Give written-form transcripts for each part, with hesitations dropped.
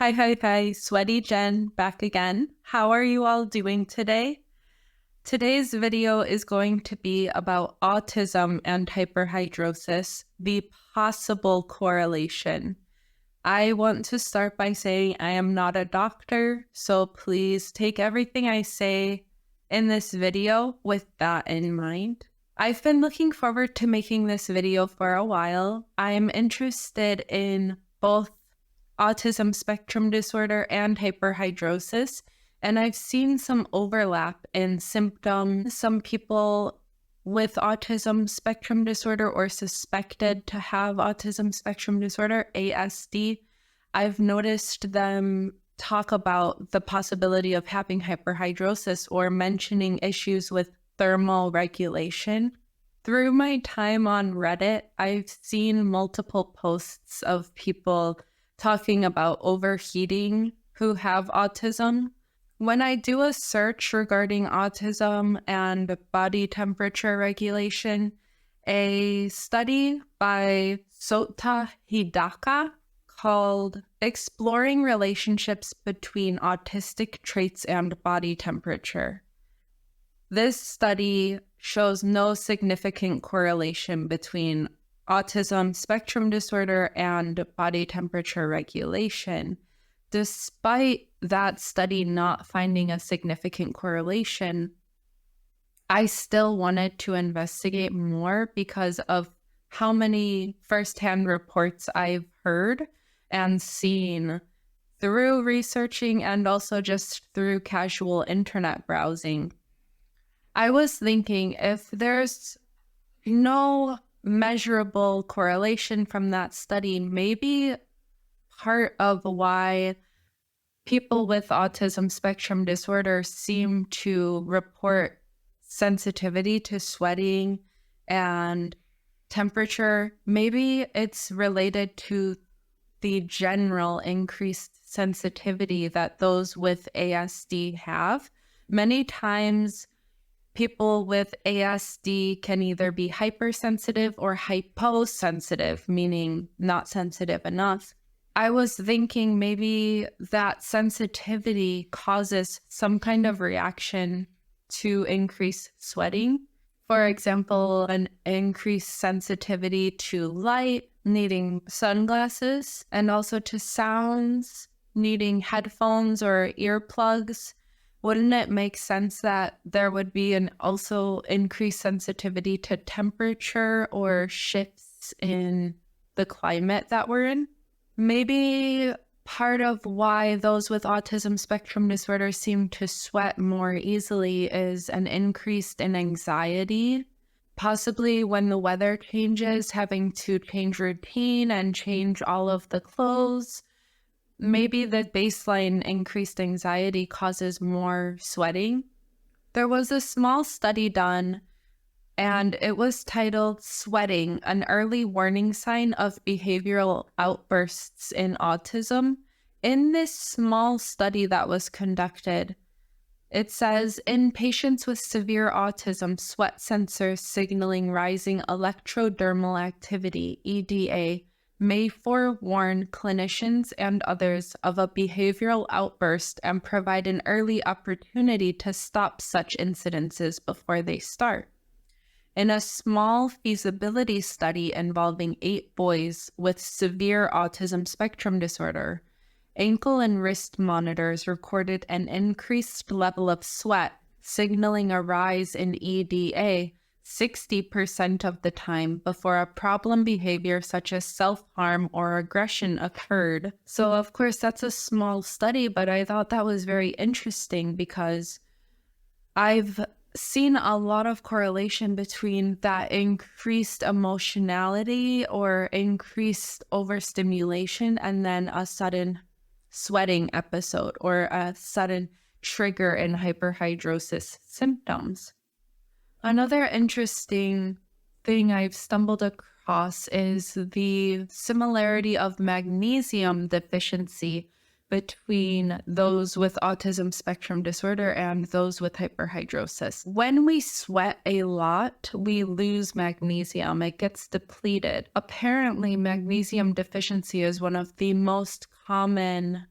Hi, Sweaty Jen back again. How are you all doing today? Today's video is going to be about autism and hyperhidrosis, the possible correlation. I want to start by saying I am not a doctor, so please take everything I say in this video with that in mind. I've been looking forward to making this video for a while. I'm interested in both autism spectrum disorder and hyperhidrosis, and I've seen some overlap in symptoms. Some people with autism spectrum disorder or suspected to have autism spectrum disorder, ASD, I've noticed them talk about the possibility of having hyperhidrosis or mentioning issues with thermal regulation. Through my time on Reddit, I've seen multiple posts of people talking about overheating who have autism. When I do a search regarding autism and body temperature regulation, a study by Sota Hidaka called Exploring Relationships Between Autistic Traits and Body Temperature. This study shows no significant correlation between autism spectrum disorder and body temperature regulation. Despite that study not finding a significant correlation, I still wanted to investigate more because of how many firsthand reports I've heard and seen through researching and also just through casual internet browsing. I was thinking, if there's no measurable correlation from that study, maybe part of why people with autism spectrum disorder seem to report sensitivity to sweating and temperature, maybe it's related to the general increased sensitivity that those with ASD have. Many times, people with ASD can either be hypersensitive or hyposensitive, meaning not sensitive enough. I was thinking maybe that sensitivity causes some kind of reaction to increase sweating. For example, an increased sensitivity to light, needing sunglasses, and also to sounds, needing headphones or earplugs. Wouldn't it make sense that there would be an also increased sensitivity to temperature or shifts in the climate that we're in? Maybe part of why those with autism spectrum disorder seem to sweat more easily is an increase in anxiety, possibly when the weather changes, having to change routine and change all of the clothes. Maybe the baseline increased anxiety causes more sweating. There was a small study done, and it was titled Sweating, an Early Warning Sign of Behavioral Outbursts in Autism. In this small study that was conducted, it says, in patients with severe autism, sweat sensors signaling rising electrodermal activity, EDA, may forewarn clinicians and others of a behavioral outburst and provide an early opportunity to stop such incidences before they start. In a small feasibility study involving 8 boys with severe autism spectrum disorder, ankle and wrist monitors recorded an increased level of sweat, signaling a rise in EDA 60% of the time before a problem behavior such as self-harm or aggression occurred. So of course that's a small study, but I thought that was very interesting because I've seen a lot of correlation between that increased emotionality or increased overstimulation and then a sudden sweating episode or a sudden trigger in hyperhidrosis symptoms. Another interesting thing I've stumbled across is the similarity of magnesium deficiency between those with autism spectrum disorder and those with hyperhidrosis. When we sweat a lot, we lose magnesium. It gets depleted. Apparently, magnesium deficiency is one of the most common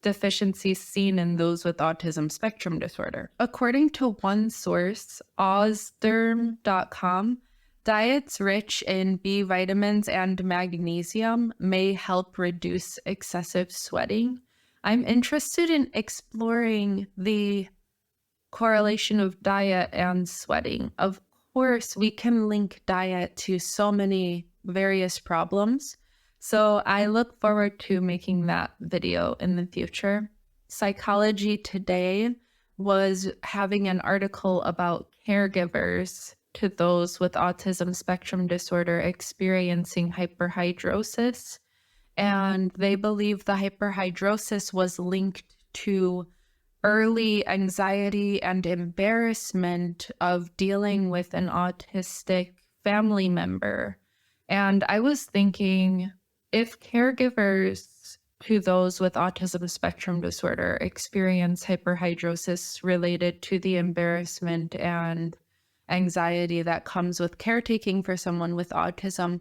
deficiencies seen in those with autism spectrum disorder. According to one source, Ozderm.com, diets rich in B vitamins and magnesium may help reduce excessive sweating. I'm interested in exploring the correlation of diet and sweating. Of course, we can link diet to so many various problems. So I look forward to making that video in the future. Psychology Today was having an article about caregivers to those with autism spectrum disorder experiencing hyperhidrosis. And they believe the hyperhidrosis was linked to early anxiety and embarrassment of dealing with an autistic family member. And I was thinking, if caregivers to those with autism spectrum disorder experience hyperhidrosis related to the embarrassment and anxiety that comes with caretaking for someone with autism,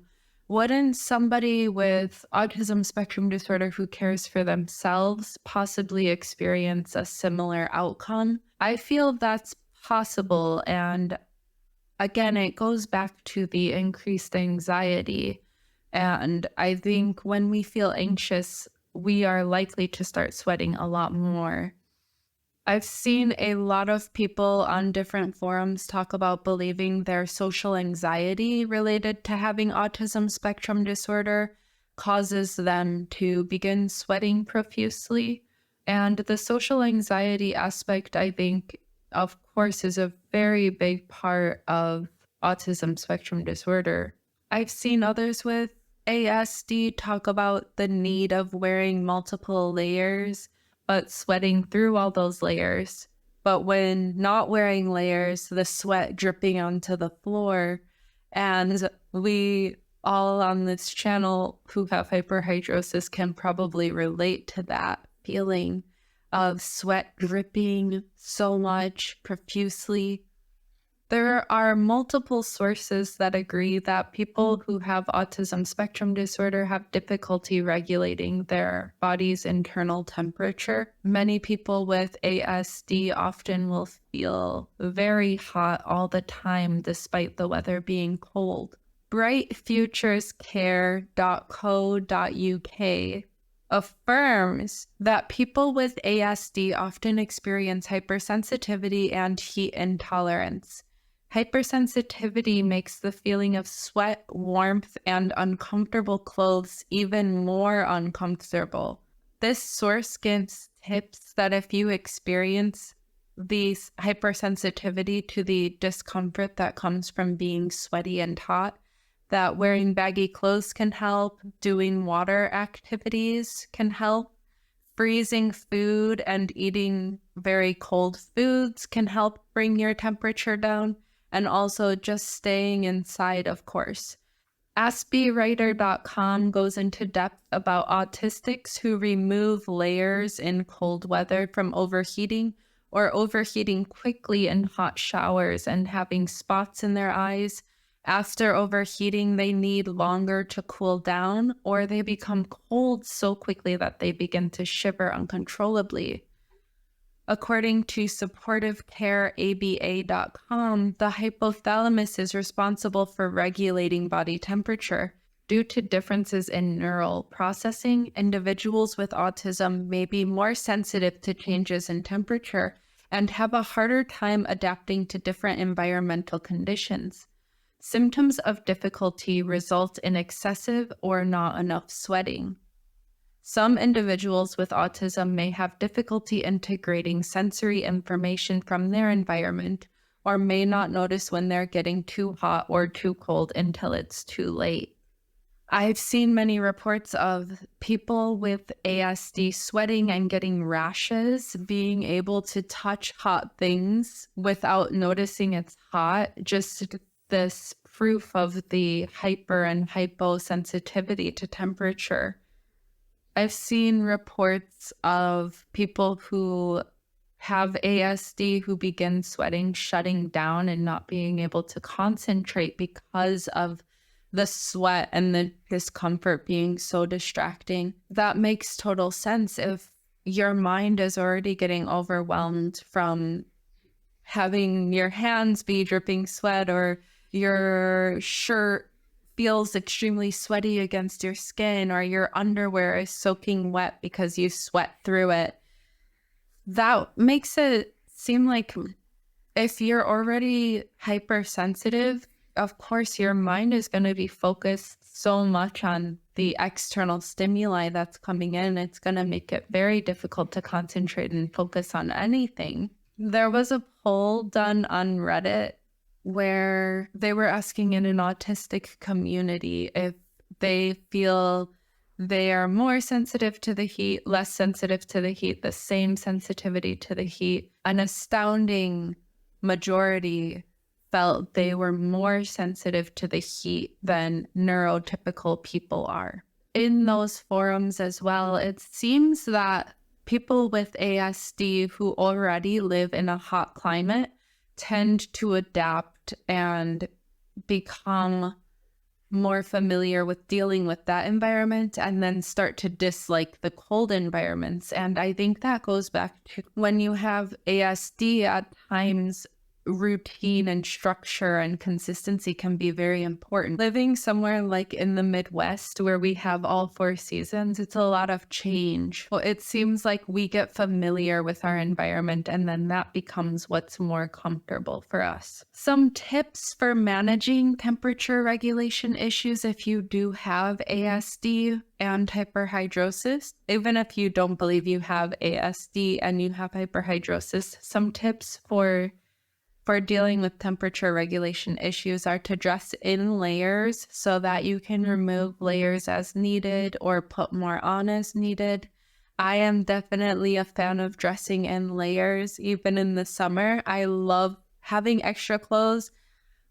wouldn't somebody with autism spectrum disorder who cares for themselves possibly experience a similar outcome? I feel that's possible. And again, it goes back to the increased anxiety. And I think when we feel anxious, we are likely to start sweating a lot more. I've seen a lot of people on different forums talk about believing their social anxiety related to having autism spectrum disorder causes them to begin sweating profusely. And the social anxiety aspect, I think, of course, is a very big part of autism spectrum disorder. I've seen others with ASD talk about the need of wearing multiple layers but sweating through all those layers. But when not wearing layers, the sweat dripping onto the floor. And we all on this channel who have hyperhidrosis can probably relate to that feeling of sweat dripping so much profusely. There are multiple sources that agree that people who have autism spectrum disorder have difficulty regulating their body's internal temperature. Many people with ASD often will feel very hot all the time despite the weather being cold. brightfuturescare.co.uk affirms that people with ASD often experience hypersensitivity and heat intolerance. Hypersensitivity makes the feeling of sweat, warmth, and uncomfortable clothes even more uncomfortable. This source gives tips that if you experience these hypersensitivity to the discomfort that comes from being sweaty and hot, that wearing baggy clothes can help, doing water activities can help, freezing food and eating very cold foods can help bring your temperature down, and also just staying inside, of course. AskBeWriter.com goes into depth about autistics who remove layers in cold weather from overheating or overheating quickly in hot showers and having spots in their eyes. After overheating, they need longer to cool down, or they become cold so quickly that they begin to shiver uncontrollably. According to SupportiveCareABA.com, the hypothalamus is responsible for regulating body temperature. Due to differences in neural processing, individuals with autism may be more sensitive to changes in temperature and have a harder time adapting to different environmental conditions. Symptoms of difficulty result in excessive or not enough sweating. Some individuals with autism may have difficulty integrating sensory information from their environment or may not notice when they're getting too hot or too cold until it's too late. I've seen many reports of people with ASD sweating and getting rashes, being able to touch hot things without noticing it's hot, just this proof of the hyper and hyposensitivity to temperature. I've seen reports of people who have ASD who begin sweating, shutting down and not being able to concentrate because of the sweat and the discomfort being so distracting. That makes total sense. If your mind is already getting overwhelmed from having your hands be dripping sweat, or your shirt feels extremely sweaty against your skin, or your underwear is soaking wet because you sweat through it. That makes it seem like if you're already hypersensitive, of course, your mind is going to be focused so much on the external stimuli that's coming in. It's going to make it very difficult to concentrate and focus on anything. There was a poll done on Reddit where they were asking in an autistic community if they feel they are more sensitive to the heat, less sensitive to the heat, the same sensitivity to the heat. An astounding majority felt they were more sensitive to the heat than neurotypical people are. In those forums as well, it seems that people with ASD who already live in a hot climate tend to adapt and become more familiar with dealing with that environment, and then start to dislike the cold environments. And I think that goes back to when you have ASD, at times routine and structure and consistency can be very important. Living somewhere like in the Midwest where we have all 4 seasons, it's a lot of change. Well, it seems like we get familiar with our environment, and then that becomes what's more comfortable for us. Some tips for managing temperature regulation issues if you do have ASD and hyperhidrosis. Even if you don't believe you have ASD and you have hyperhidrosis, some tips for dealing with temperature regulation issues are to dress in layers so that you can remove layers as needed or put more on as needed. I am definitely a fan of dressing in layers, even in the summer. I love having extra clothes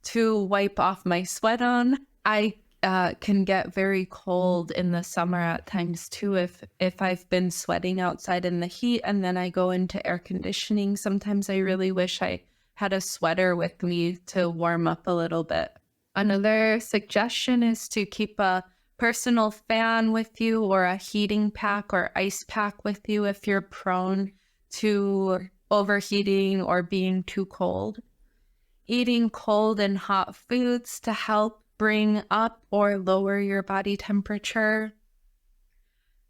to wipe off my sweat on. I can get very cold in the summer at times too if I've been sweating outside in the heat and then I go into air conditioning. Sometimes I really wish I had a sweater with me to warm up a little bit. Another suggestion is to keep a personal fan with you, or a heating pack or ice pack with you if you're prone to overheating or being too cold. Eating cold and hot foods to help bring up or lower your body temperature.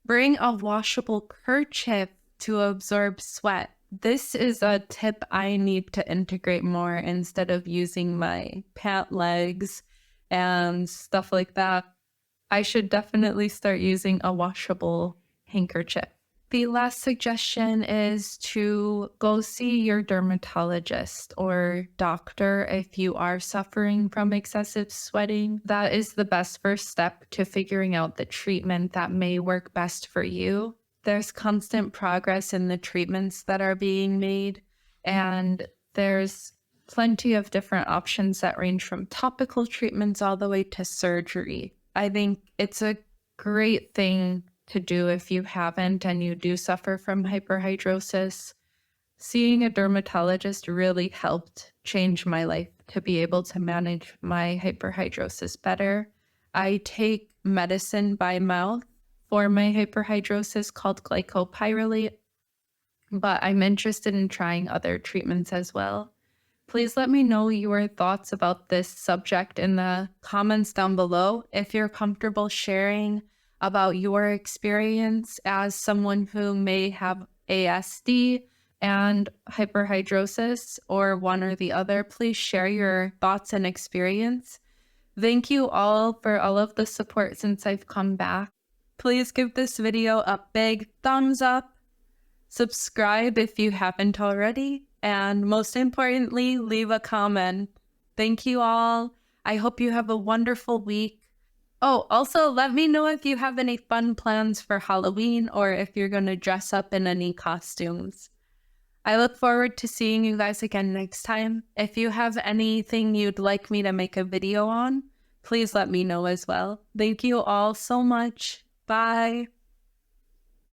Bring a washable kerchief to absorb sweat. This is a tip I need to integrate more instead of using my pant legs and stuff like that. I should definitely start using a washable handkerchief. The last suggestion is to go see your dermatologist or doctor if you are suffering from excessive sweating. That is the best first step to figuring out the treatment that may work best for you. There's constant progress in the treatments that are being made, and there's plenty of different options that range from topical treatments all the way to surgery. I think it's a great thing to do if you haven't and you do suffer from hyperhidrosis. Seeing a dermatologist really helped change my life to be able to manage my hyperhidrosis better. I take medicine by mouth for my hyperhidrosis called glycopyrrolate, but I'm interested in trying other treatments as well. Please let me know your thoughts about this subject in the comments down below. If you're comfortable sharing about your experience as someone who may have ASD and hyperhidrosis, or one or the other, please share your thoughts and experience. Thank you all for all of the support since I've come back. Please give this video a big thumbs up, subscribe if you haven't already, and most importantly, leave a comment. Thank you all. I hope you have a wonderful week. Oh, also let me know if you have any fun plans for Halloween or if you're going to dress up in any costumes. I look forward to seeing you guys again next time. If you have anything you'd like me to make a video on, please let me know as well. Thank you all so much. Bye.